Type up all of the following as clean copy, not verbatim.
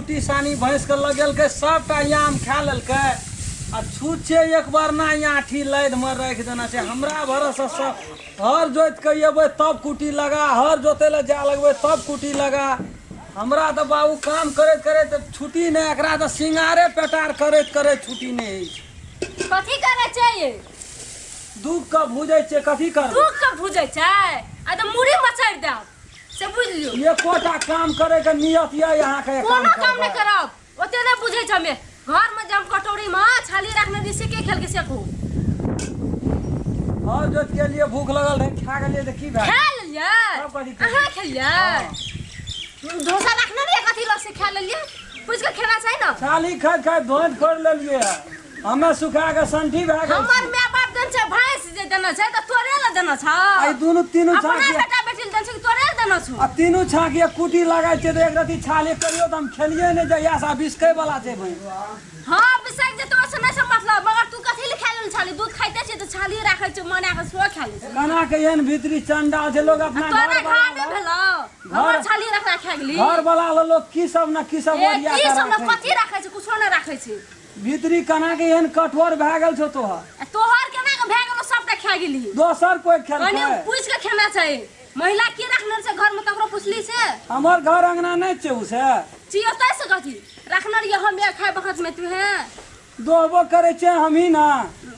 कुटी सानी भैंस के लगेलकै सबटा याम खा लेलकै आ छूछे एक बार ना आठी लैद में रख देना छै। हमरा भरोसा सब हर जोत के अयबै तब कुटी लगा, हर जोते ले जा लगबै तब कुटी लगा। हमरा तो बाबू काम करैत करैत छुट्टी नहीं, एकरा तो सिंगारे पेटार करैत करैत छुट्टी नहीं है। कथी करे चाहिए? दूध का भूजै छै, कथी कर दूध का भूजै छै आ तो मुड़ी मचार दे से बुझ लियो। ये कोटा काम करे के नियत ये यहाँ के कोनो काम नहीं करब, ओते नहीं बुझै छ हमें। घर में जब कटोरी में छाली रखने दी से के खेल के सेकू। और जोत के लिए भूख लगल है, खा के लिए तो की भाई खा लिया अहाँ खेलिया डोसा रखने दी कथी ल से खा लेलिए। पूछ के खेना चाहिए ना। छाली खाद खाद धोत कर लेलिए, हमें सुखा के संठी भए गेल। हमर माय बाप देन छै भैंस जे देना छै त तोरे ल देना छ। आई दोनों तीनों अपना छाकी बेटा बेटी देन छै तोरे ल देना छ। आ तीनों छाकी कुटी लगाय छै तो एक रति छाली करियो त हम खेलिए नहीं जइया सा बिस्कै वाला छै भाई। हां बिसक जे तो से नहीं से मतलब, मगर तू कथी ल खा लेल छाली? दूध खाइते छै त छाली राखै छै मना के सो खा ले छै। कना के एहन भीतरी चंडाल छै लोग अपना तोरे घर घर में भेलो हमर छाली रखना खा गेली। घर वाला लोग की सब ना की सब ओरिया की सब न के कथी राखै छै, कुछो न राखै छै। भीतरी कना के एहन कठोर भए गेल छौ तोहर। तोहर केना के भए गेलो सबटा खा गेली। दोसर कोई खेल कनी पूछ के खेना चाहिए। महिला की रखने से घर में ककरो पुछली से? हमर घर अंगना नहीं छै उसे चियो तै से कथी रखना रहिए हम या खाए बखत में तू है दोबो करे छै हम ही ना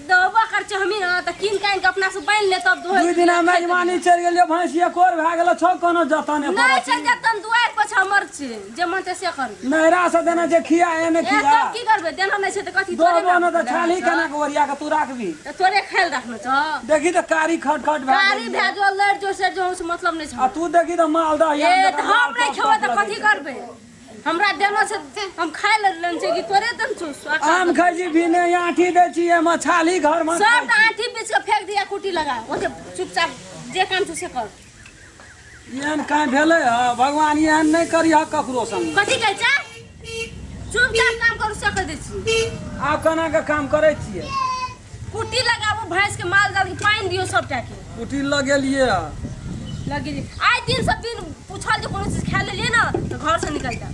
दवा कर छ हमी ना त किन काइन के अपना से बाइन ले तब दोहे। दू दिन मेजबानी चल गेलियो भैंस एकोर भए गेल छौ कोनो जतने पर नहीं चल जतन दुआर पर हमर छै जे मन ते से कर। नहरा से देना जे खिया एने ए खिया तब की करबे देना नहीं छै त कथी तोरे दोबो न ना त छाली कना के ओरिया के तू राखबी त तोरे खाइल रखना छ। देखी त कारी खट खट भए गाड़ी गेल। भेजो लड़ जो से जो से मतलब नहीं आ छ। तू देखी त मालदह ए या त हम नहीं खेबे त कथी करबे? हमरा देना से हम खाए लेन छै कि तोरे दन छु। आम खाई भी नहीं आठी दे छी एमा छाली घर में सब आठी बीच के फेंक दिया कुटी लगा ओते चुपचाप जे काम तू से कर। एहन काहे भेलै ह भगवान एहन नहीं करी ह ककरो संग। कथी कहै छै? चुपचाप काम करू से कर दै छी। आब कना के काम करे छियै? कुटी लगाबो भैंस के माल जाल के पानी दियो सबटा के कुटी लगेलिए लगे। आइ दिन सब दिन पूछल जे कोनो चीज खा लेलिए ना तो घर से निकल जा।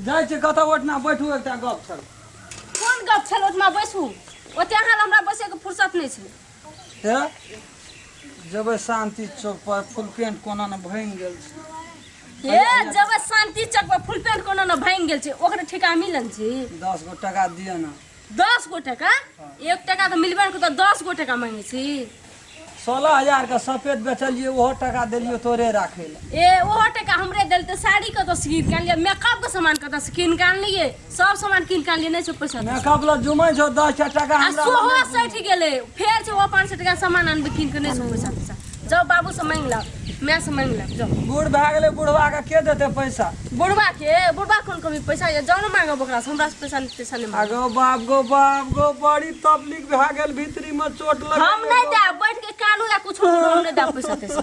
जाय छै कतौ ओठना बैठू एकटा गप छल। कोन गप छल ओठमा बैसू? ओते अहाँ हमरा बैसे के फुर्सत नहीं छै। हे जब शांति चौक पर फुल पेंट कोना न भांग गेल छै। ए जब शांति चौक पर फुल पेंट कोना न भांग गेल छै ओकरे ठेका मिलन छै। 10 गो टका दिए ना। 10 गो टका? 1 टका तो मिलबे को तो 10 गो टका मांगे छी। 16,000 का सफेद बेचलिए ओहो टका देलियो तोरे राखे ले। ए ओहो टका हमरे देल त साड़ी के तो स्किन कान लिए, मेकअप के सामान के तो स्किन कान लिए, सब सामान किन कान लिए नहीं छ पैसा। मेकअप ला जुमै छौ 10 टका आ हमरा सोहो सठ गेले फेर छै वो 500 टका सामान आनबे किन के नहीं छ पैसा। जाओ बाबू से मांग ला, मैं से मांग ला जाओ। बूढ़ भए गेलै बुढ़वा के देते पैसा? बुढ़वा कोन कमी पैसा ये जाओ ना मांगो ओकरा से, हमरा से पैसा नहीं मांग। आगो बाप गो बड़ी तबलीग भए गेल भीतरी में चोट लग। हम नहीं दे बैठ के कानू या कुछ हम नहीं दे पैसा तैसा।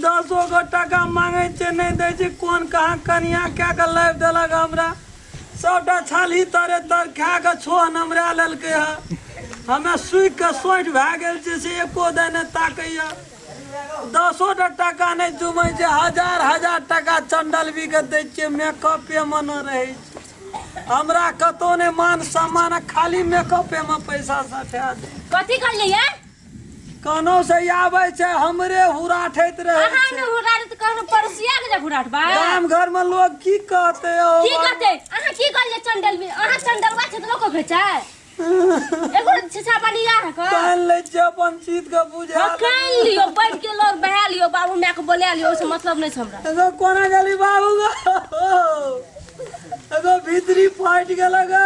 10 गो टका मांगे छै नहीं दे छै। कोन कहाँ कनिया क्या के लाइव देलक हमरा? सबटा छाली तरे तर खा के छो नमरा लेलकै ह। हमें सुई के सोट भए गेल छै से एको देने ताकैया। 10 टका नहीं जुमै छै, हजार टका चंडल भी के दै छियै मेकअपे में न रहै छै। हमरा कतो नहीं मान सम्मान, खाली मेकअपे में पैसा सठा दे। कथी कहलिए? कनो से आबै छै हमरे हुराठैत रहै अहाँ छै। ने हुराट त कहनो परसिया के जा हुराटबा। गाम घर में लोग की कहते हो? की कहते? अहाँ की कहलिए चंडल में? अहाँ चंडलवा छै त लोग कहै छै। एगो छिछा पानी या है का? कान ले छै अपन चीज के बुझा। कान लियो बैठ के लोग बहा लियो, बाबू माय के बोला लियो, ओसे मतलब नहीं छै हमरा। एगो कोना गेली बाबू गो, एगो भीतरी फाट गेल गो।